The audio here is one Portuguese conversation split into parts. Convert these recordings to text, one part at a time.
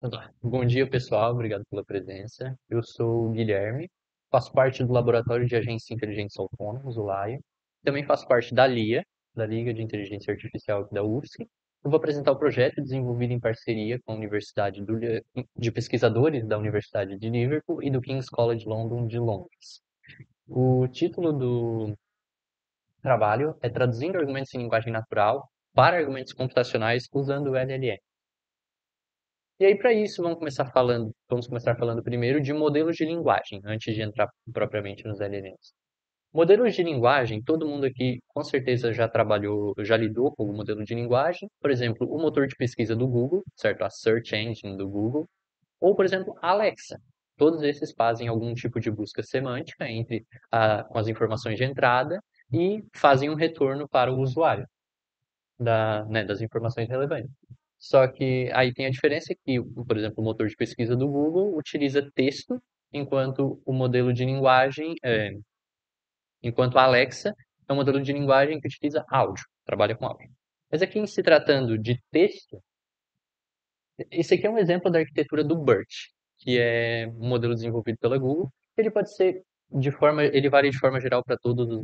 Olá. Bom dia, pessoal. Obrigado pela presença. Eu sou o Guilherme, faço parte do Laboratório de Agência e Inteligência Autônomos, o LAIA. Também faço parte da LIA, da Liga de Inteligência Artificial aqui da UFSC. Eu vou apresentar o projeto desenvolvido em parceria com a Universidade de pesquisadores da Universidade de Liverpool e do King's College London de Londres. O título do trabalho é Traduzindo Argumentos em Linguagem Natural para Argumentos Computacionais usando o LLM. E aí, para isso, vamos começar falando primeiro de modelos de linguagem, antes de entrar propriamente nos LLMs. Modelos de linguagem, todo mundo aqui com certeza já trabalhou, já lidou com o modelo de linguagem. Por exemplo, o motor de pesquisa do Google, certo? A Search Engine do Google. Ou, por exemplo, a Alexa. Todos esses fazem algum tipo de busca semântica com as informações de entrada e fazem um retorno para o usuário das informações relevantes. Só que aí tem a diferença que, por exemplo, o motor de pesquisa do Google utiliza texto, enquanto o modelo de linguagem, enquanto a Alexa é um modelo de linguagem que utiliza áudio, trabalha com áudio. Mas aqui, em se tratando de texto, esse aqui é um exemplo da arquitetura do BERT, que é um modelo desenvolvido pela Google. Ele pode ser ele varia de forma geral para todos os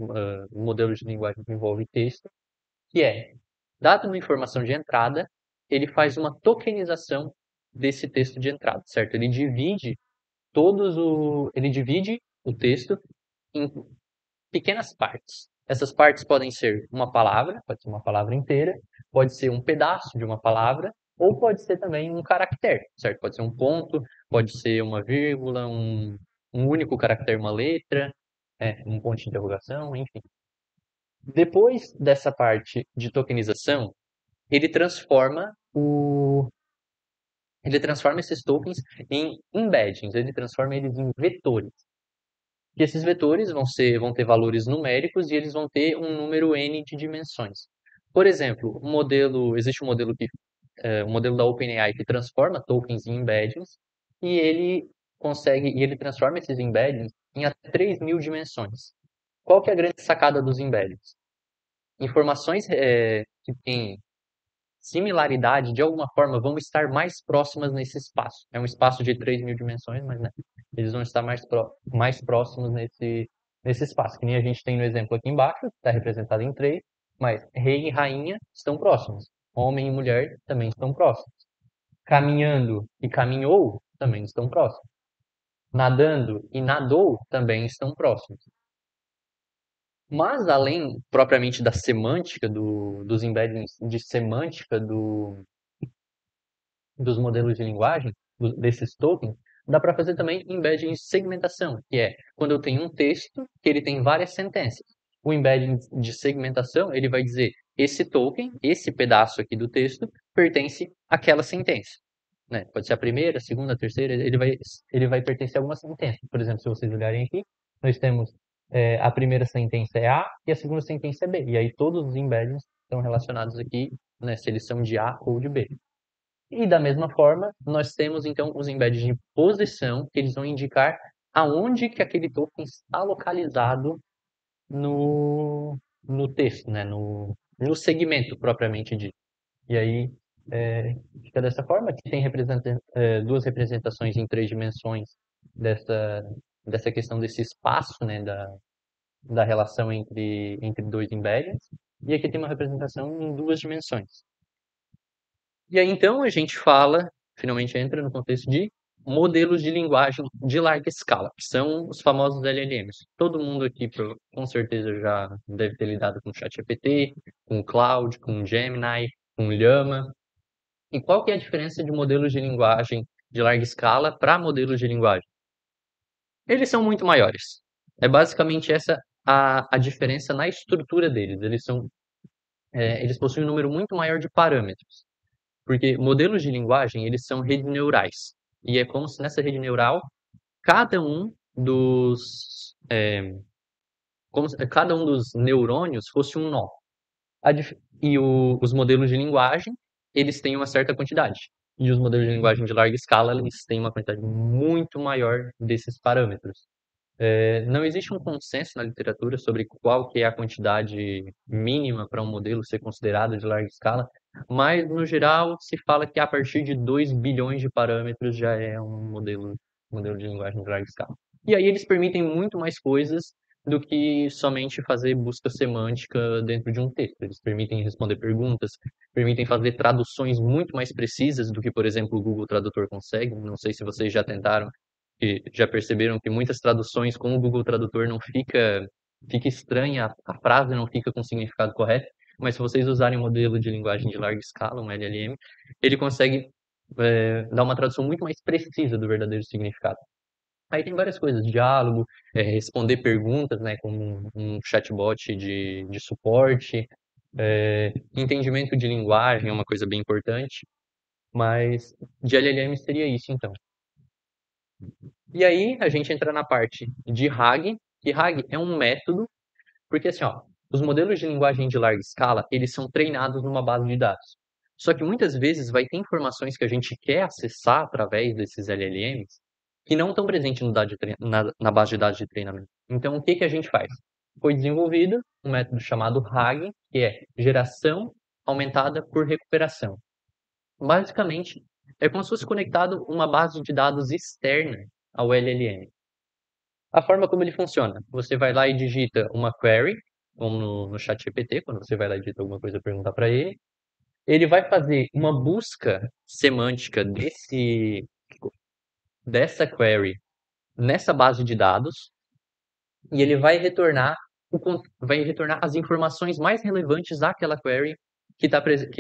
modelos de linguagem que envolvem texto, que é, dado uma informação de entrada, ele faz uma tokenização desse texto de entrada, certo? Ele divide o texto em pequenas partes. Essas partes podem ser uma palavra, pode ser uma palavra inteira, pode ser um pedaço de uma palavra, ou pode ser também um caractere, certo? Pode ser um ponto, pode ser uma vírgula, um único caractere, uma letra, um ponto de interrogação, enfim. Depois dessa parte de tokenização, ele transforma o ele transforma esses tokens em embeddings, ele transforma eles em vetores. E esses vetores vão ter valores numéricos e eles vão ter um número n de dimensões. Por exemplo, existe um modelo da OpenAI que transforma tokens em embeddings e ele transforma esses embeddings em até 3.000 dimensões. Qual que é a grande sacada dos embeddings? Informações que têm similaridade, de alguma forma, vão estar mais próximas nesse espaço. É um espaço de 3.000 dimensões, mas né, eles vão estar mais próximos nesse espaço. Que nem a gente tem no exemplo aqui embaixo, está representado em 3, mas rei e rainha estão próximos. Homem e mulher também estão próximos. Caminhando e caminhou também estão próximos. Nadando e nadou também estão próximos. Mas além propriamente da semântica, dos embeddings de semântica dos modelos de linguagem, desses tokens, dá para fazer também embedding de segmentação, que é quando eu tenho um texto que ele tem várias sentenças. O embedding de segmentação, ele vai dizer, esse token, esse pedaço aqui do texto, pertence àquela sentença. Né? Pode ser a primeira, a segunda, a terceira, ele vai pertencer a alguma sentença. Por exemplo, se vocês olharem aqui, nós temos a primeira sentença é A e a segunda sentença é B. E aí todos os embeddings estão relacionados aqui, né, se eles são de A ou de B. E da mesma forma, nós temos então os embeddings de posição, que eles vão indicar aonde que aquele token está localizado no texto, né? no segmento propriamente dito. E aí fica dessa forma. Aqui tem duas representações em 3 dimensões dessa, dessa questão desse espaço, né? da relação entre dois embeddings. E aqui tem uma representação em 2 dimensões. E aí, então, a gente finalmente entra no contexto de modelos de linguagem de larga escala, que são os famosos LLMs. Todo mundo aqui, com certeza, já deve ter lidado com o ChatGPT, com o Claude, com o Gemini, com o Llama. E qual que é a diferença de modelos de linguagem de larga escala para modelos de linguagem? Eles são muito maiores. É basicamente essa a diferença na estrutura deles. Eles possuem um número muito maior de parâmetros. Porque modelos de linguagem, eles são redes neurais. E é como se nessa rede neural, cada um dos, é, cada um dos neurônios fosse um nó. Os modelos de linguagem, eles têm uma certa quantidade. E os modelos de linguagem de larga escala, eles têm uma quantidade muito maior desses parâmetros. Não existe um consenso na literatura sobre qual que é a quantidade mínima para um modelo ser considerado de larga escala, Mas, no geral, se fala que a partir de 2 bilhões de parâmetros já é um modelo de linguagem de larga escala. E aí eles permitem muito mais coisas do que somente fazer busca semântica dentro de um texto. Eles permitem responder perguntas, permitem fazer traduções muito mais precisas do que, por exemplo, o Google Tradutor consegue. Não sei se vocês já tentaram, e já perceberam que muitas traduções com o Google Tradutor não fica estranha, a frase não fica com o significado correto, mas se vocês usarem um modelo de linguagem de larga escala, um LLM, ele consegue dar uma tradução muito mais precisa do verdadeiro significado. Aí tem várias coisas, diálogo, responder perguntas, né, como um chatbot de suporte, entendimento de linguagem é uma coisa bem importante, mas de LLM seria isso, então. E aí a gente entra na parte de RAG, que RAG é um método, porque assim, ó, os modelos de linguagem de larga escala, eles são treinados numa base de dados. Só que muitas vezes vai ter informações que a gente quer acessar através desses LLMs que não estão presentes no na base de dados de treinamento. Então, o que que a gente faz? Foi desenvolvido um método chamado RAG, que é geração aumentada por recuperação. Basicamente, é como se fosse conectado uma base de dados externa ao LLM. A forma como ele funciona, você vai lá e digita uma query, como no chat GPT, quando você vai lá e digita alguma coisa e perguntar para ele vai fazer uma busca semântica dessa query nessa base de dados e ele vai retornar as informações mais relevantes àquela query que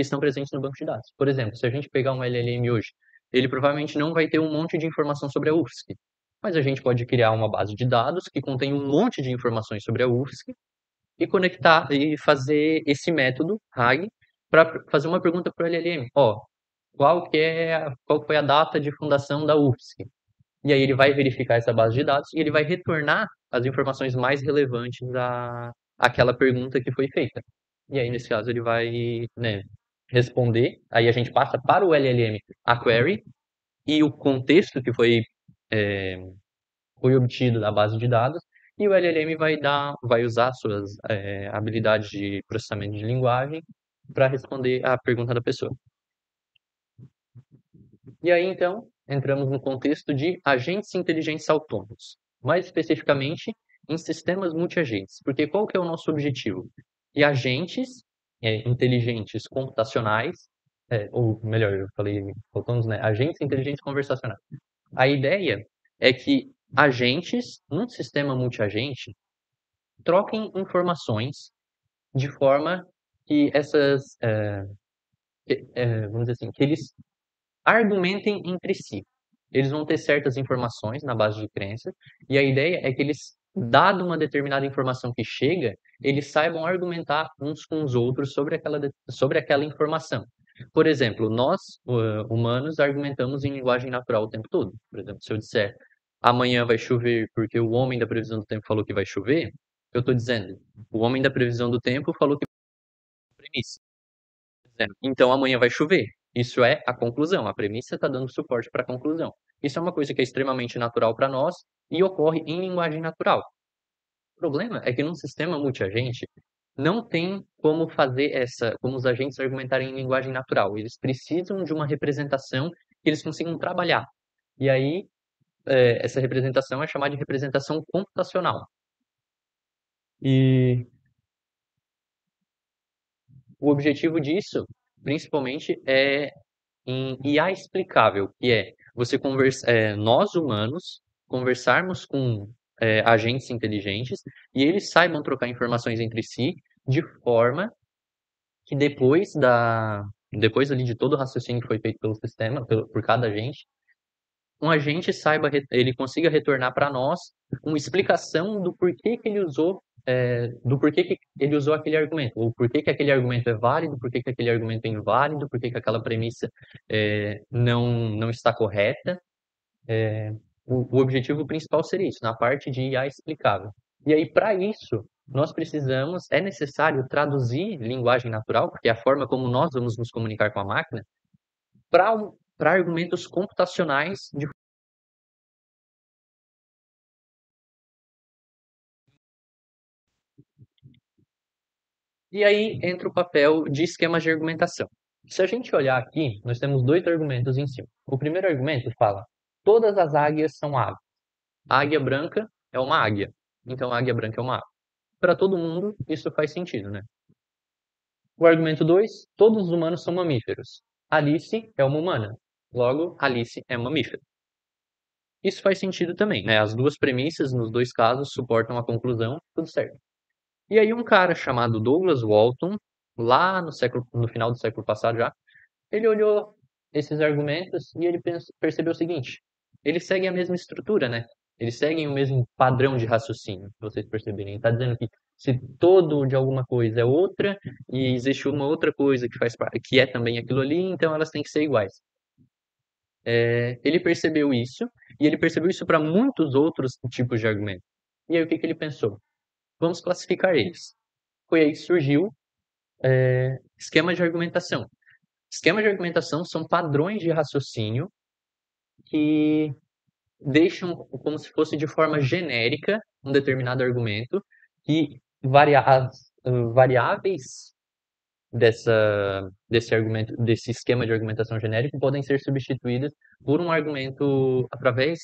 estão presentes no banco de dados. Por exemplo, se a gente pegar um LLM hoje, ele provavelmente não vai ter um monte de informação sobre a UFSC, mas a gente pode criar uma base de dados que contém um monte de informações sobre a UFSC e conectar e fazer esse método RAG para fazer uma pergunta para o LLM. Ó, qual foi a data de fundação da UFSC? E aí ele vai verificar essa base de dados e ele vai retornar as informações mais relevantes àquela pergunta que foi feita. E aí, nesse caso, ele vai, né, responder. Aí a gente passa para o LLM a query e o contexto que foi obtido da base de dados. E o LLM vai usar suas habilidades de processamento de linguagem para responder a pergunta da pessoa. E aí, então, entramos no contexto de agentes inteligentes autônomos, mais especificamente em sistemas multiagentes, porque qual que é o nosso objetivo? Que agentes inteligentes computacionais, ou melhor, eu falei autônomos, né? Agentes inteligentes conversacionais. A ideia é que agentes, num sistema multiagente, troquem informações de forma que vamos dizer assim, que eles argumentem entre si. Eles vão ter certas informações na base de crenças, e a ideia é que eles, dado uma determinada informação que chega, eles saibam argumentar uns com os outros sobre aquela informação. Por exemplo, nós, humanos, argumentamos em linguagem natural o tempo todo. Por exemplo, se eu disser amanhã vai chover porque o homem da previsão do tempo falou que vai chover, eu estou dizendo o homem da previsão do tempo falou que vai chover. Dizendo, então amanhã vai chover. Isso é a conclusão. A premissa está dando suporte para a conclusão. Isso é uma coisa que é extremamente natural para nós e ocorre em linguagem natural. O problema é que num sistema multiagente não tem como os agentes argumentarem em linguagem natural. Eles precisam de uma representação que eles consigam trabalhar. E aí, essa representação é chamada de representação computacional. E o objetivo disso, principalmente, é em IA explicável, que é nós humanos conversarmos com agentes inteligentes e eles saibam trocar informações entre si de forma que depois ali de todo o raciocínio que foi feito pelo sistema, por cada agente, um agente ele consiga retornar para nós uma explicação do porquê que ele usou do porquê que ele usou aquele argumento, ou porquê que aquele argumento é válido, porquê que aquele argumento é inválido, porquê que aquela premissa não está correta. O objetivo principal seria isso, na parte de IA explicável. E aí, para isso, é necessário traduzir linguagem natural, porque é a forma como nós vamos nos comunicar com a máquina, para argumentos computacionais E aí entra o papel de esquemas de argumentação. Se a gente olhar aqui, nós temos dois argumentos em cima. O primeiro argumento fala: todas as águias são aves. A águia branca é uma águia. Então a águia branca é uma ave. Para todo mundo, isso faz sentido, né? O argumento 2: todos os humanos são mamíferos. Alice é uma humana. Logo, Alice é mamífero. Isso faz sentido também, né? As duas premissas, nos dois casos, suportam a conclusão, tudo certo. E aí um cara chamado Douglas Walton, lá no final do século passado já, ele olhou esses argumentos e ele percebeu o seguinte: eles seguem a mesma estrutura, né? Eles seguem o mesmo padrão de raciocínio, se vocês perceberem. Ele está dizendo que se todo de alguma coisa é outra e existe uma outra coisa que faz parte, que é também aquilo ali, então elas têm que ser iguais. Ele percebeu isso e ele percebeu isso para muitos outros tipos de argumentos. E aí o que ele pensou? Vamos classificar eles. Foi aí que surgiu esquema de argumentação. Esquemas de argumentação são padrões de raciocínio que deixam como se fosse de forma genérica um determinado argumento e as variáveis desse esquema de argumentação genérico podem ser substituídas por um argumento através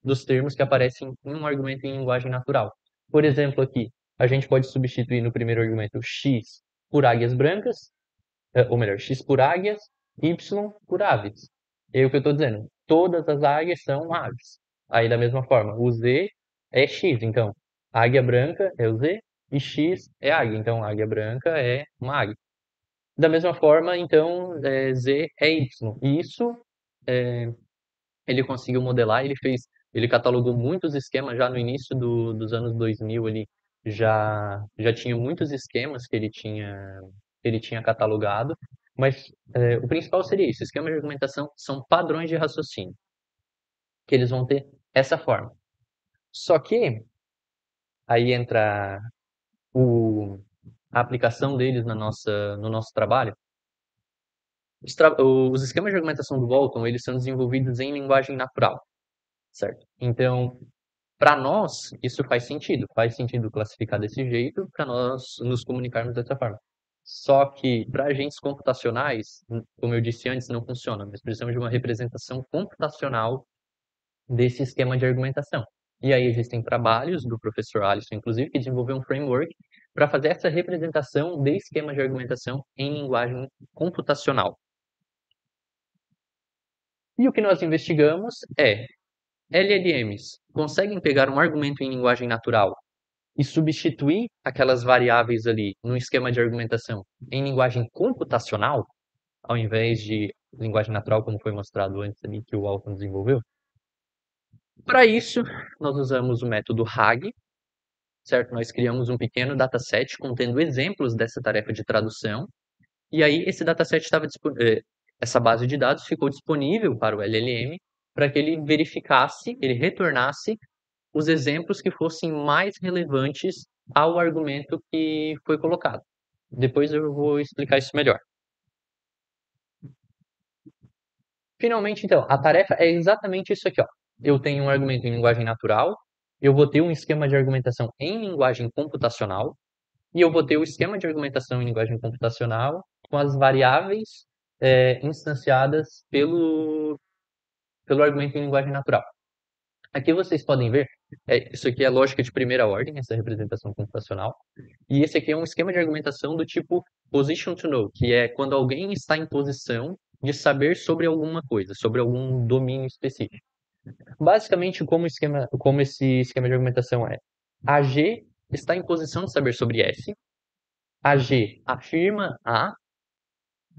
dos termos que aparecem em um argumento em linguagem natural. Por exemplo, aqui, a gente pode substituir no primeiro argumento x por águias brancas, ou melhor, x por águias, y por aves. E o que eu estou dizendo? Todas as águias são aves. Aí, da mesma forma, o z é x, então, águia branca é o z e x é águia, então, águia branca é uma águia. Da mesma forma, então, z é y. E isso ele conseguiu modelar, ele catalogou muitos esquemas já no início dos anos 2000 ali, já tinha muitos esquemas que ele tinha catalogado, mas o principal seria isso: esquemas de argumentação são padrões de raciocínio, que eles vão ter essa forma. Só que aí entra a aplicação deles no nosso trabalho. Os esquemas de argumentação do Walton, eles são desenvolvidos em linguagem natural, certo? Então, para nós, isso faz sentido classificar desse jeito para nós nos comunicarmos dessa forma. Só que para agentes computacionais, como eu disse antes, não funciona. Nós precisamos de uma representação computacional desse esquema de argumentação. E aí existem trabalhos do professor Alisson, inclusive, que desenvolveu um framework para fazer essa representação de esquema de argumentação em linguagem computacional. E o que nós investigamos é: LLMs conseguem pegar um argumento em linguagem natural e substituir aquelas variáveis ali num esquema de argumentação em linguagem computacional, ao invés de linguagem natural, como foi mostrado antes ali, que o Walton desenvolveu? Para isso, nós usamos o método RAG, certo? Nós criamos um pequeno dataset contendo exemplos dessa tarefa de tradução, e aí esse dataset essa base de dados ficou disponível para o LLM para que ele verificasse, ele retornasse os exemplos que fossem mais relevantes ao argumento que foi colocado. Depois eu vou explicar isso melhor. Finalmente, então, a tarefa é exatamente isso aqui, ó. Eu tenho um argumento em linguagem natural, eu vou ter um esquema de argumentação em linguagem computacional, e eu vou ter o esquema de argumentação em linguagem computacional com as variáveis instanciadas pelo argumento em linguagem natural. Aqui vocês podem ver, isso aqui é lógica de primeira ordem, essa representação computacional, e esse aqui é um esquema de argumentação do tipo position to know, que é quando alguém está em posição de saber sobre alguma coisa, sobre algum domínio específico. Basicamente, como esse esquema de argumentação é: a G está em posição de saber sobre S, a G afirma A,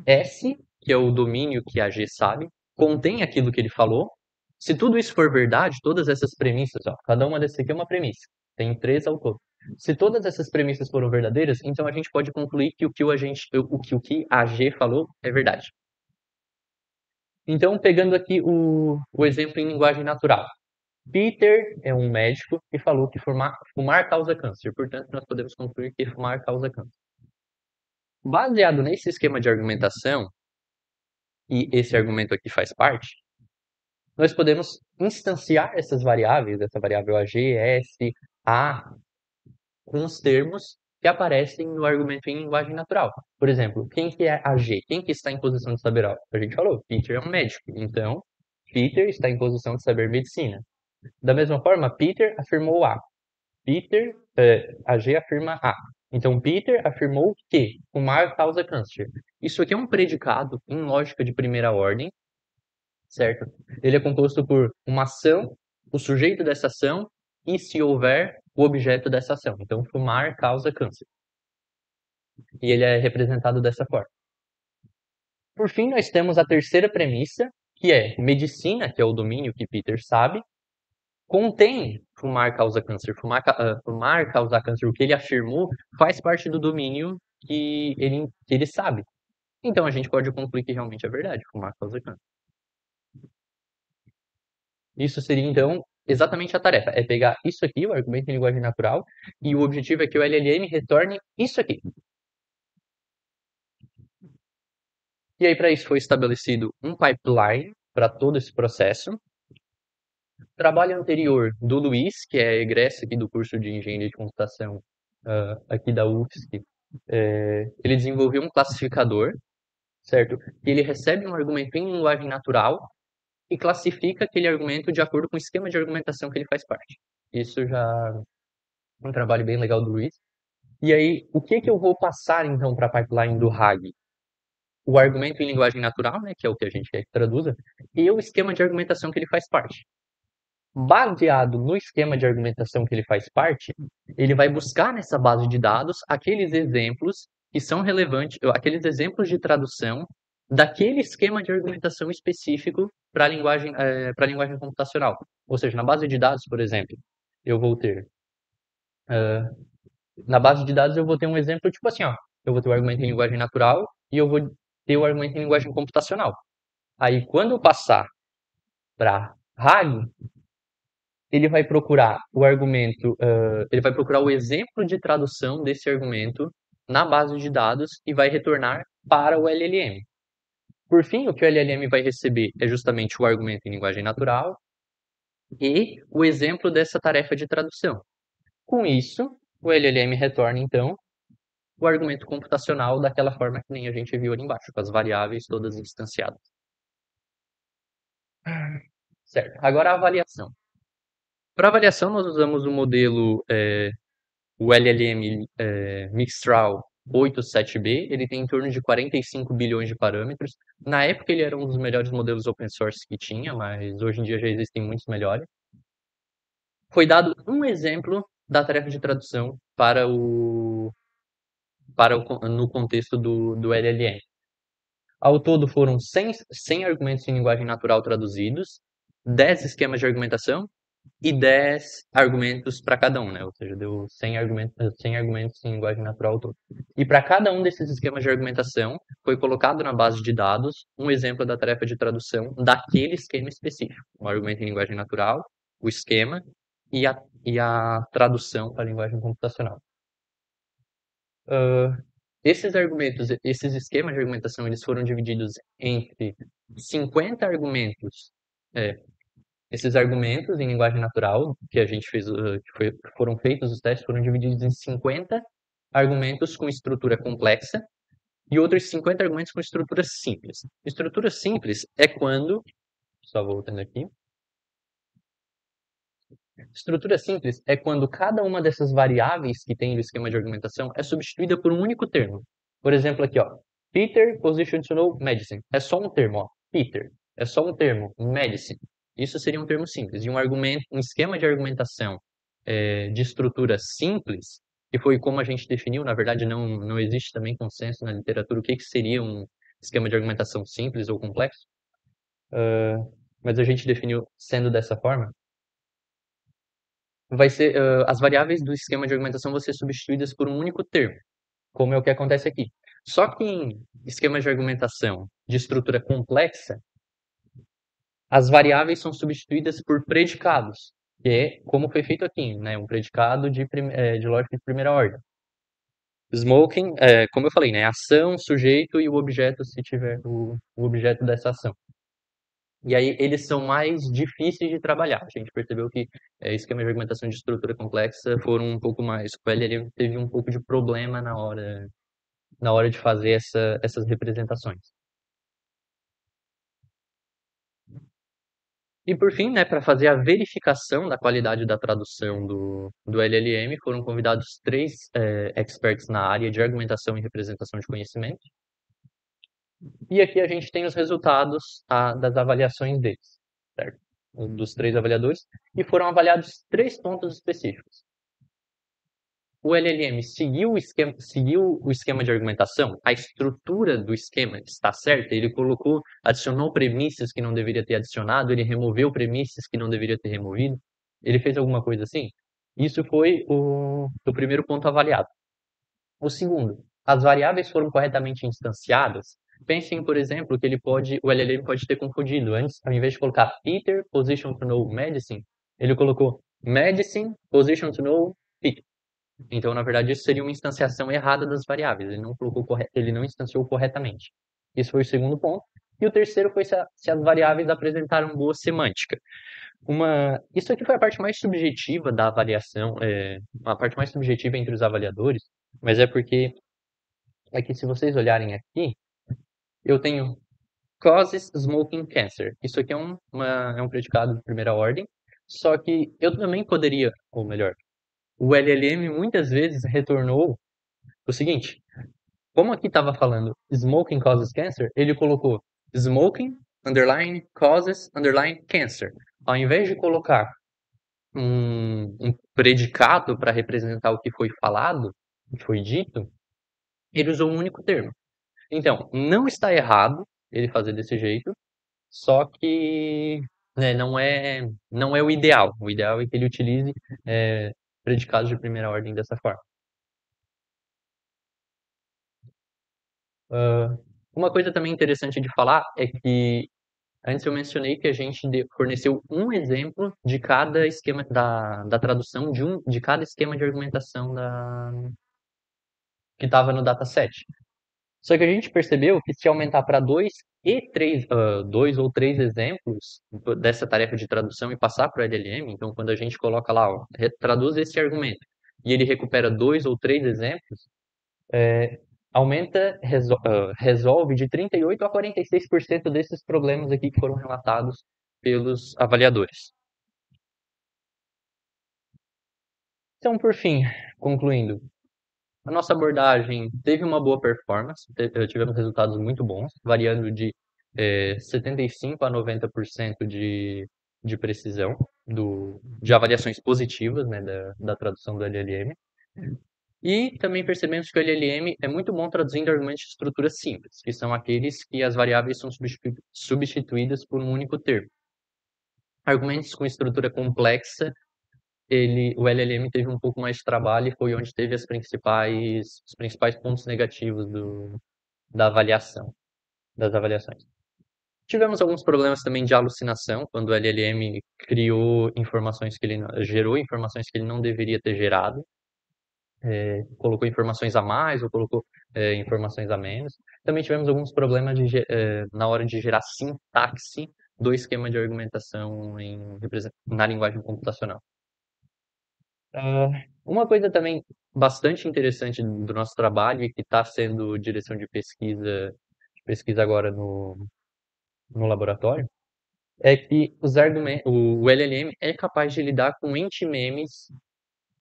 S, que é o domínio que a G sabe, contém aquilo que ele falou. Se tudo isso for verdade, todas essas premissas, ó, cada uma dessas aqui é uma premissa, tem 3 ao todo. Se todas essas premissas foram verdadeiras, então a gente pode concluir que o que a G falou é verdade. Então, pegando aqui o exemplo em linguagem natural. Peter é um médico que falou que fumar causa câncer, portanto, nós podemos concluir que fumar causa câncer. Baseado nesse esquema de argumentação, e esse argumento aqui faz parte, nós podemos instanciar essas variáveis, essa variável AG, S, A, com os termos que aparecem no argumento em linguagem natural. Por exemplo, quem que é a G? Quem que está em posição de saber algo? A gente falou, Peter é um médico. Então, Peter está em posição de saber medicina. Da mesma forma, Peter afirmou A. A G afirma A. Então, Peter afirmou que fumar causa câncer. Isso aqui é um predicado em lógica de primeira ordem, certo? Ele é composto por uma ação, o sujeito dessa ação e, se houver, o objeto dessa ação. Então, fumar causa câncer. E ele é representado dessa forma. Por fim, nós temos a terceira premissa, que é medicina, que é o domínio que Peter sabe, contém fumar causa câncer. Fumar causar câncer, o que ele afirmou, faz parte do domínio que ele sabe. Então, a gente pode concluir que realmente é verdade, fumar causa câncer. Isso seria, então, exatamente a tarefa. É pegar isso aqui, o argumento em linguagem natural, e o objetivo é que o LLM retorne isso aqui. E aí, para isso, foi estabelecido um pipeline para todo esse processo. Trabalho anterior do Luiz, que é egresso aqui do curso de Engenharia de Computação aqui da UFSC, ele desenvolveu um classificador, certo? E ele recebe um argumento em linguagem natural e classifica aquele argumento de acordo com o esquema de argumentação que ele faz parte. Isso já é um trabalho bem legal do Luiz. E aí, o que eu vou passar então para a pipeline do RAG? O argumento em linguagem natural, né, que é o que a gente quer que traduza, e o esquema de argumentação que ele faz parte. Baseado no esquema de argumentação que ele faz parte, ele vai buscar nessa base de dados aqueles exemplos que são relevantes, aqueles exemplos de tradução daquele esquema de argumentação específico para a linguagem computacional. Ou seja, na base de dados, por exemplo, eu vou ter na base de dados eu vou ter um exemplo tipo assim, ó, eu vou ter o argumento em linguagem natural e eu vou ter o argumento em linguagem computacional. Aí, quando eu passar para RAG, ele vai procurar o argumento, ele vai procurar o exemplo de tradução desse argumento na base de dados e vai retornar para o LLM. Por fim, o que o LLM vai receber é justamente o argumento em linguagem natural e o exemplo dessa tarefa de tradução. Com isso, o LLM retorna, então, o argumento computacional daquela forma que nem a gente viu ali embaixo, com as variáveis todas instanciadas. Certo. Agora a avaliação. Para avaliação, nós usamos o modelo, o LLM Mixtral 87B. Ele tem em torno de 45 bilhões de parâmetros. Na época, ele era um dos melhores modelos open source que tinha, mas hoje em dia já existem muitos melhores. Foi dado um exemplo da tarefa de tradução no contexto do LLM. Ao todo foram 100 argumentos em linguagem natural traduzidos, 10 esquemas de argumentação e 10 argumentos para cada um, né? Ou seja, deu 100 argumentos em linguagem natural ao todo. E para cada um desses esquemas de argumentação, foi colocado na base de dados um exemplo da tarefa de tradução daquele esquema específico. O argumento em linguagem natural, o esquema e a tradução para a linguagem computacional. Esses esquemas de argumentação, eles foram divididos entre 50 argumentos. Esses argumentos em linguagem natural que a gente fez, foram feitos os testes, foram divididos em 50 argumentos com estrutura complexa e outros 50 argumentos com estrutura simples. Estrutura simples é quando, só voltando aqui, estrutura simples é quando cada uma dessas variáveis que tem no esquema de argumentação é substituída por um único termo. Por exemplo, aqui, ó, Peter position to know medicine. É só um termo, ó, Peter. É só um termo, medicine. Isso seria um termo simples. E um esquema de argumentação de estrutura simples, que foi como a gente definiu, na verdade não existe também consenso na literatura o que seria um esquema de argumentação simples ou complexo, mas a gente definiu sendo dessa forma, vai ser as variáveis do esquema de argumentação vão ser substituídas por um único termo, como é o que acontece aqui. Só que em esquemas de argumentação de estrutura complexa, as variáveis são substituídas por predicados, que é como foi feito aqui, né? Um predicado de lógica de primeira ordem. Smoking, como eu falei, né? Ação, sujeito e o objeto, se tiver o objeto dessa ação. E aí eles são mais difíceis de trabalhar. A gente percebeu que esquema de argumentação de estrutura complexa foram um pouco mais. O LLM teve um pouco de problema na hora de fazer essas representações. E por fim, né, para fazer a verificação da qualidade da tradução do LLM, foram convidados três experts na área de argumentação e representação de conhecimento. E aqui a gente tem os resultados das avaliações deles, certo? Dos três avaliadores, e foram avaliados três pontos específicos. O LLM seguiu o esquema de argumentação, a estrutura do esquema está certa, ele adicionou premissas que não deveria ter adicionado, ele removeu premissas que não deveria ter removido, ele fez alguma coisa assim? Isso foi o primeiro ponto avaliado. O segundo, as variáveis foram corretamente instanciadas. Pensem, por exemplo, que o LLM pode ter confundido. Antes, ao invés de colocar Peter, position to know medicine, ele colocou medicine, position to know Peter. Então, na verdade, isso seria uma instanciação errada das variáveis. Ele não instanciou corretamente. Esse foi o segundo ponto. E o terceiro foi se as variáveis apresentaram boa semântica. Isso aqui foi a parte mais subjetiva da avaliação, a parte mais subjetiva entre os avaliadores, mas é porque aqui, se vocês olharem aqui, eu tenho causes smoking cancer. Isso aqui é um predicado de primeira ordem, só que eu também poderia, ou melhor, o LLM muitas vezes retornou o seguinte: como aqui estava falando smoking causes cancer, ele colocou smoking, underline, causes, underline, cancer. Ao invés de colocar um predicado para representar o que foi falado, o que foi dito, ele usou um único termo. Então, não está errado ele fazer desse jeito, só que né, não é o ideal. O ideal é que ele utilize predicados de primeira ordem dessa forma. Uma coisa também interessante de falar é que antes eu mencionei que a gente forneceu um exemplo de cada esquema da tradução de cada esquema de argumentação que estava no dataset. Só que a gente percebeu que se aumentar para dois ou três exemplos dessa tarefa de tradução e passar para o LLM, então quando a gente coloca lá, ó, traduz esse argumento, e ele recupera dois ou três exemplos, resolve de 38% a 46% desses problemas aqui que foram relatados pelos avaliadores. Então, por fim, concluindo, a nossa abordagem teve uma boa performance, tivemos resultados muito bons, variando de 75% a 90% de precisão de avaliações positivas, né, da tradução do LLM. E também percebemos que o LLM é muito bom traduzindo argumentos de estrutura simples, que são aqueles que as variáveis são substituídas por um único termo. Argumentos com estrutura complexa, o LLM teve um pouco mais de trabalho e foi onde teve os principais pontos negativos das avaliações. Tivemos alguns problemas também de alucinação, quando o LLM gerou informações que ele não deveria ter gerado. Colocou informações a mais ou colocou informações a menos. Também tivemos alguns problemas na hora de gerar sintaxe do esquema de argumentação na linguagem computacional. Uma coisa também bastante interessante do nosso trabalho e que está sendo direção de pesquisa agora no laboratório, é que o LLM é capaz de lidar com anti-memes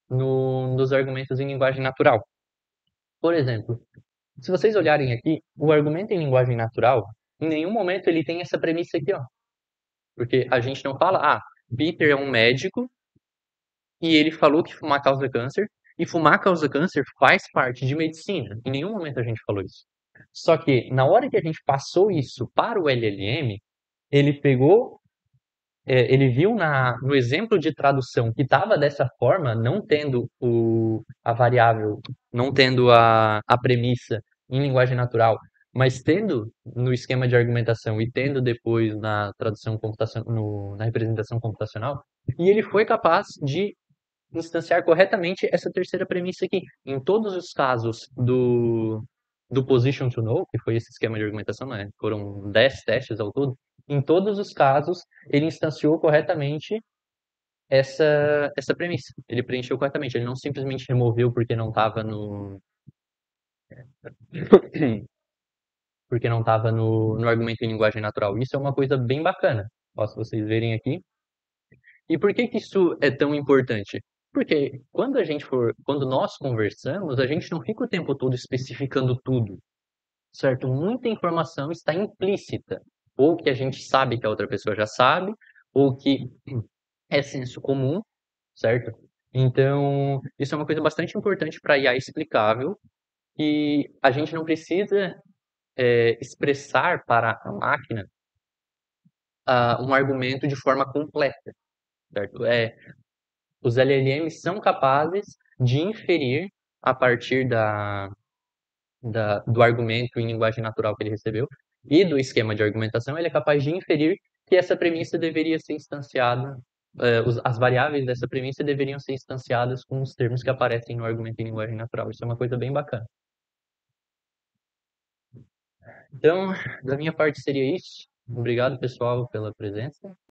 nos argumentos em linguagem natural. Por exemplo, se vocês olharem aqui, o argumento em linguagem natural, em nenhum momento ele tem essa premissa aqui, ó. Porque a gente não fala, Peter é um médico e ele falou que fumar causa câncer, e fumar causa câncer faz parte de medicina. Em nenhum momento a gente falou isso. Só que, na hora que a gente passou isso para o LLM, ele pegou, ele viu no exemplo de tradução que estava dessa forma, não tendo a variável, não tendo a premissa em linguagem natural, mas tendo no esquema de argumentação e tendo depois na tradução na representação computacional, e ele foi capaz de instanciar corretamente essa terceira premissa aqui. Em todos os casos do position to know, que foi esse esquema de argumentação, né? Foram 10 testes ao todo, em todos os casos, ele instanciou corretamente essa premissa. Ele preencheu corretamente. Ele não simplesmente removeu porque não estava no argumento em linguagem natural. Isso é uma coisa bem bacana. Posso vocês verem aqui. E por que que isso é tão importante? Porque quando nós conversamos, a gente não fica o tempo todo especificando tudo, certo? Muita informação está implícita, ou que a gente sabe que a outra pessoa já sabe, ou que é senso comum, certo? Então, isso é uma coisa bastante importante para IA explicável e a gente não precisa expressar para a máquina um argumento de forma completa, certo? Os LLMs são capazes de inferir a partir do argumento em linguagem natural que ele recebeu e do esquema de argumentação, ele é capaz de inferir que essa premissa deveria ser instanciada, as variáveis dessa premissa deveriam ser instanciadas com os termos que aparecem no argumento em linguagem natural. Isso é uma coisa bem bacana. Então, da minha parte seria isso. Obrigado, pessoal, pela presença.